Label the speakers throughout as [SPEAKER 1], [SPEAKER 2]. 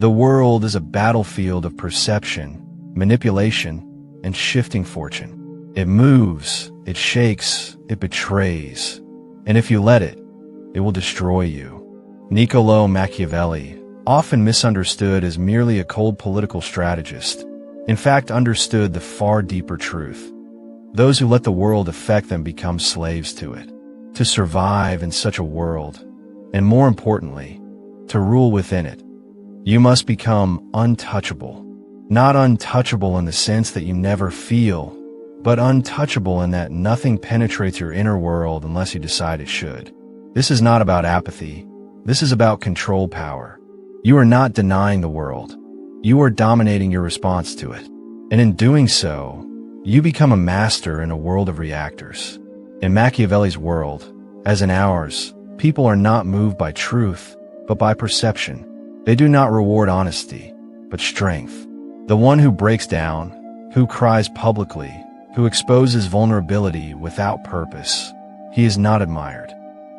[SPEAKER 1] The world is a battlefield of perception, manipulation, and shifting fortune. It moves, it shakes, it betrays, and if you let it, it will destroy you. Niccolò Machiavelli, often misunderstood as merely a cold political strategist, in fact understood the far deeper truth. Those who let the world affect them become slaves to it. To survive in such a world, and more importantly, to rule within it, you must become untouchable. Not untouchable in the sense that you never feel, but untouchable in that nothing penetrates your inner world unless you decide it should. This is not about apathy. This is about control power. You are not denying the world. You are dominating your response to it. And in doing so, you become a master in a world of reactors. In Machiavelli's world, as in ours, people are not moved by truth, but by perception. They do not reward honesty, but strength. The one who breaks down, who cries publicly, who exposes vulnerability without purpose, he is not admired.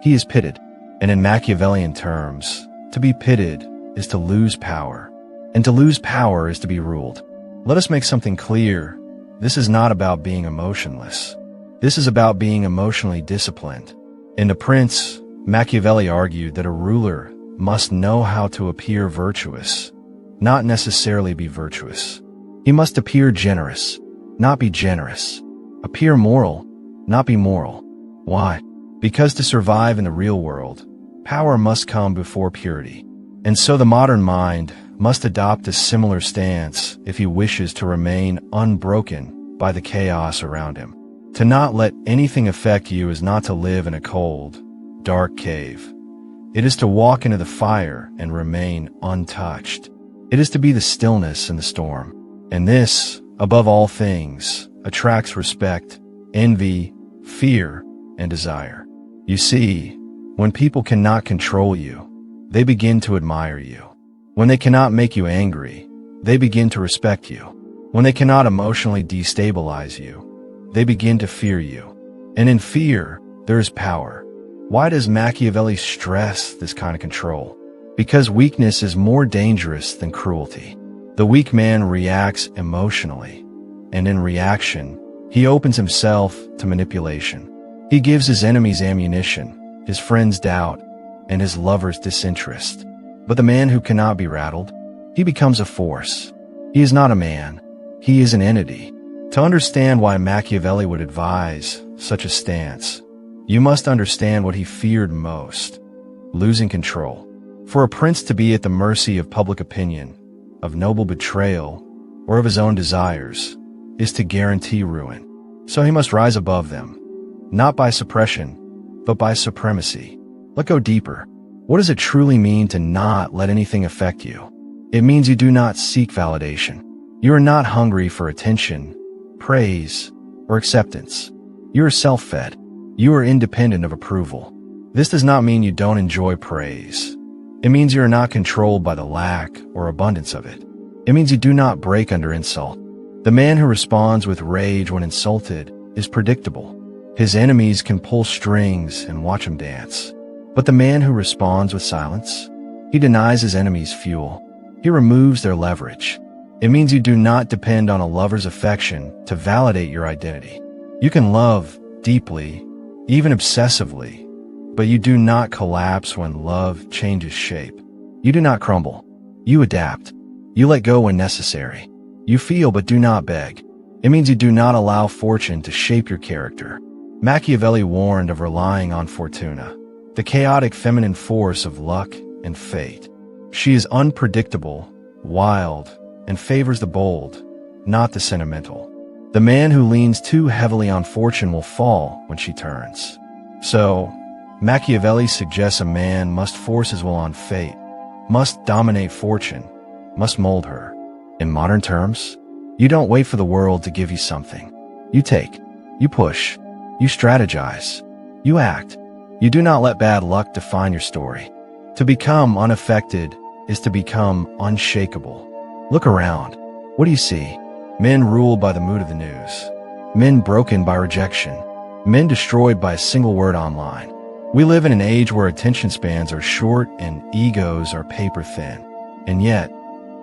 [SPEAKER 1] He is pitied. And in Machiavellian terms, to be pitied is to lose power, and to lose power is to be ruled. Let us make something clear. This is not about being emotionless. This is about being emotionally disciplined. In The Prince, Machiavelli argued that a ruler must know how to appear virtuous, not necessarily be virtuous. He must appear generous, not be generous. Appear moral, not be moral. Why? Because to survive in the real world, power must come before purity. And so the modern mind must adopt a similar stance if he wishes to remain unbroken by the chaos around him. To not let anything affect you is not to live in a cold, dark cave. It is to walk into the fire and remain untouched. It is to be the stillness in the storm. And this, above all things, attracts respect, envy, fear, and desire. You see, when people cannot control you, they begin to admire you. When they cannot make you angry, they begin to respect you. When they cannot emotionally destabilize you, they begin to fear you. And in fear, there is power. Why does Machiavelli stress this kind of control? Because weakness is more dangerous than cruelty. The weak man reacts emotionally, and in reaction, he opens himself to manipulation. He gives his enemies ammunition, his friends doubt, and his lovers disinterest. But the man who cannot be rattled, he becomes a force. He is not a man, he is an entity. To understand why Machiavelli would advise such a stance, you must understand what he feared most: losing control. For a prince to be at the mercy of public opinion, of noble betrayal, or of his own desires, is to guarantee ruin. So he must rise above them, not by suppression, but by supremacy. Let's go deeper. What does it truly mean to not let anything affect you? It means you do not seek validation. You are not hungry for attention, praise, or acceptance. You are self-fed. You are independent of approval. This does not mean you don't enjoy praise. It means you are not controlled by the lack or abundance of it. It means you do not break under insult. The man who responds with rage when insulted is predictable. His enemies can pull strings and watch him dance. But the man who responds with silence, he denies his enemies fuel. He removes their leverage. It means you do not depend on a lover's affection to validate your identity. You can love deeply, even obsessively, but you do not collapse when love changes shape. You do not crumble. You adapt. You let go when necessary. You feel but do not beg. It means you do not allow fortune to shape your character. Machiavelli warned of relying on Fortuna, the chaotic feminine force of luck and fate. She is unpredictable, wild, and favors the bold, not the sentimental. The man who leans too heavily on fortune will fall when she turns. So, Machiavelli suggests a man must force his will on fate, must dominate fortune, must mold her. In modern terms, you don't wait for the world to give you something. You take, you push, you strategize, you act. You do not let bad luck define your story. To become unaffected is to become unshakable. Look around. What do you see? Men ruled by the mood of the news. Men broken by rejection. Men destroyed by a single word online. We live in an age where attention spans are short and egos are paper thin. And yet,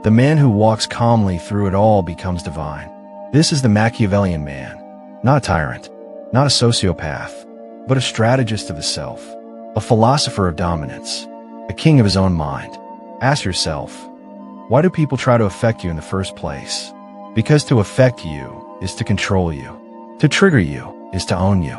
[SPEAKER 1] The man who walks calmly through it all becomes divine. This is the Machiavellian man, not a tyrant, not a sociopath, but a strategist of the self, a philosopher of dominance, a king of his own mind. Ask yourself, why do people try to affect you in the first place? Because to affect you is to control you. To trigger you is to own you.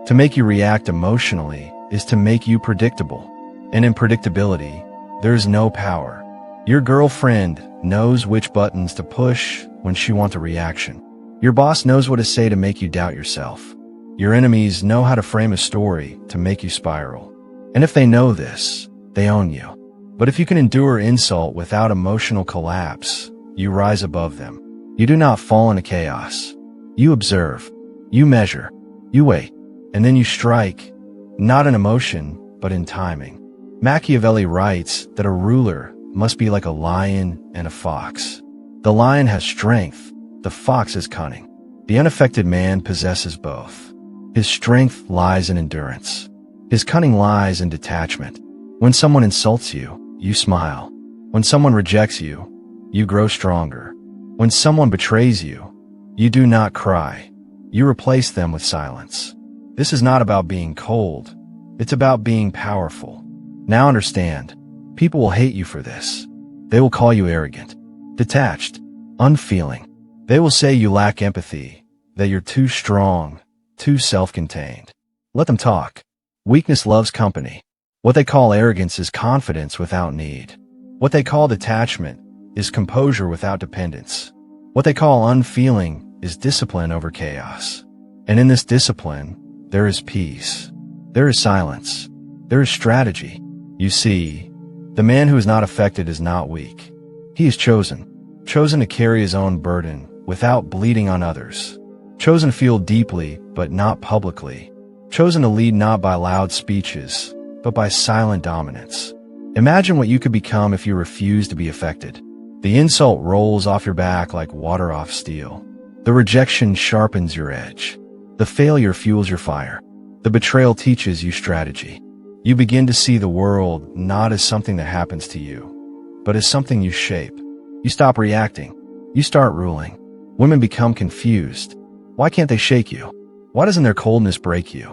[SPEAKER 1] To make you react emotionally is to make you predictable. And in predictability, there is no power. Your girlfriend knows which buttons to push when she wants a reaction. Your boss knows what to say to make you doubt yourself. Your enemies know how to frame a story to make you spiral. And if they know this, they own you. But if you can endure insult without emotional collapse, you rise above them. You do not fall into chaos. You observe. You measure. You wait. And then you strike, not in emotion, but in timing. Machiavelli writes that a ruler must be like a lion and a fox. The lion has strength, the fox is cunning. The unaffected man possesses both. His strength lies in endurance. His cunning lies in detachment. When someone insults you, you smile. When someone rejects you, you grow stronger. When someone betrays you, you do not cry. You replace them with silence. This is not about being cold. It's about being powerful. Now understand, people will hate you for this. They will call you arrogant, detached, unfeeling. They will say you lack empathy, that you're too strong, too self-contained. Let them talk. Weakness loves company. What they call arrogance is confidence without need. What they call detachment is composure without dependence. What they call unfeeling is discipline over chaos. And in this discipline, there is peace. There is silence. There is strategy. You see, the man who is not affected is not weak. He is chosen to carry his own burden without bleeding on others. Chosen to feel deeply, but not publicly. Chosen to lead not by loud speeches, but by silent dominance. Imagine what you could become if you refuse to be affected. The insult rolls off your back like water off steel. The rejection sharpens your edge. The failure fuels your fire. The betrayal teaches you strategy. You begin to see the world not as something that happens to you, but as something you shape. You stop reacting. You start ruling. Women become confused. Why can't they shake you? Why doesn't their coldness break you?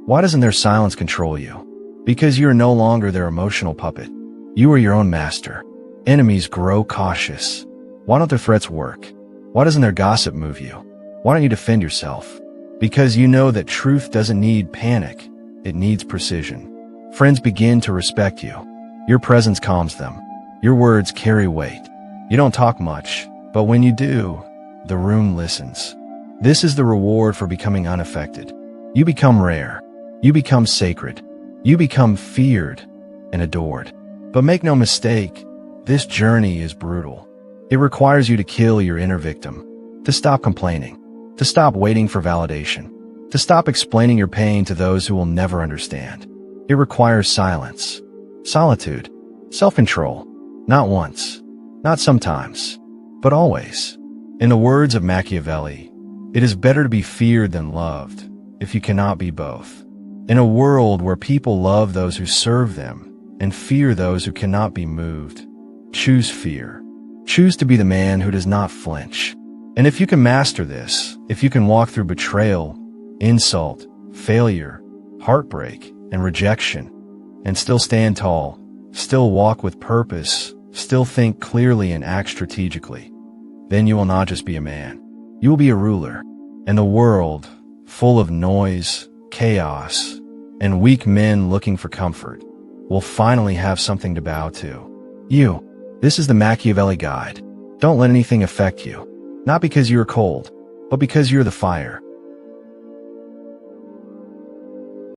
[SPEAKER 1] Why doesn't their silence control you? Because you are no longer their emotional puppet. You are your own master. Enemies grow cautious. Why don't their threats work? Why doesn't their gossip move you? Why don't you defend yourself? Because you know that truth doesn't need panic, it needs precision. Friends begin to respect you. Your presence calms them. Your words carry weight. You don't talk much, but when you do, the room listens. This is the reward for becoming unaffected. You become rare. You become sacred. You become feared and adored. But make no mistake, this journey is brutal. It requires you to kill your inner victim, to stop complaining, to stop waiting for validation, to stop explaining your pain to those who will never understand. It requires silence, solitude, self-control, not once, not sometimes, but always. In the words of Machiavelli, it is better to be feared than loved if you cannot be both. In a world where people love those who serve them and fear those who cannot be moved, choose fear. Choose to be the man who does not flinch. And if you can master this, if you can walk through betrayal, insult, failure, heartbreak, and rejection, and still stand tall, still walk with purpose, still think clearly and act strategically, then you will not just be a man. You will be a ruler. And the world, full of noise, chaos, and weak men looking for comfort, will finally have something to bow to. You. This is the Machiavelli Guide. Don't let anything affect you. Not because you're cold, but because you're the fire.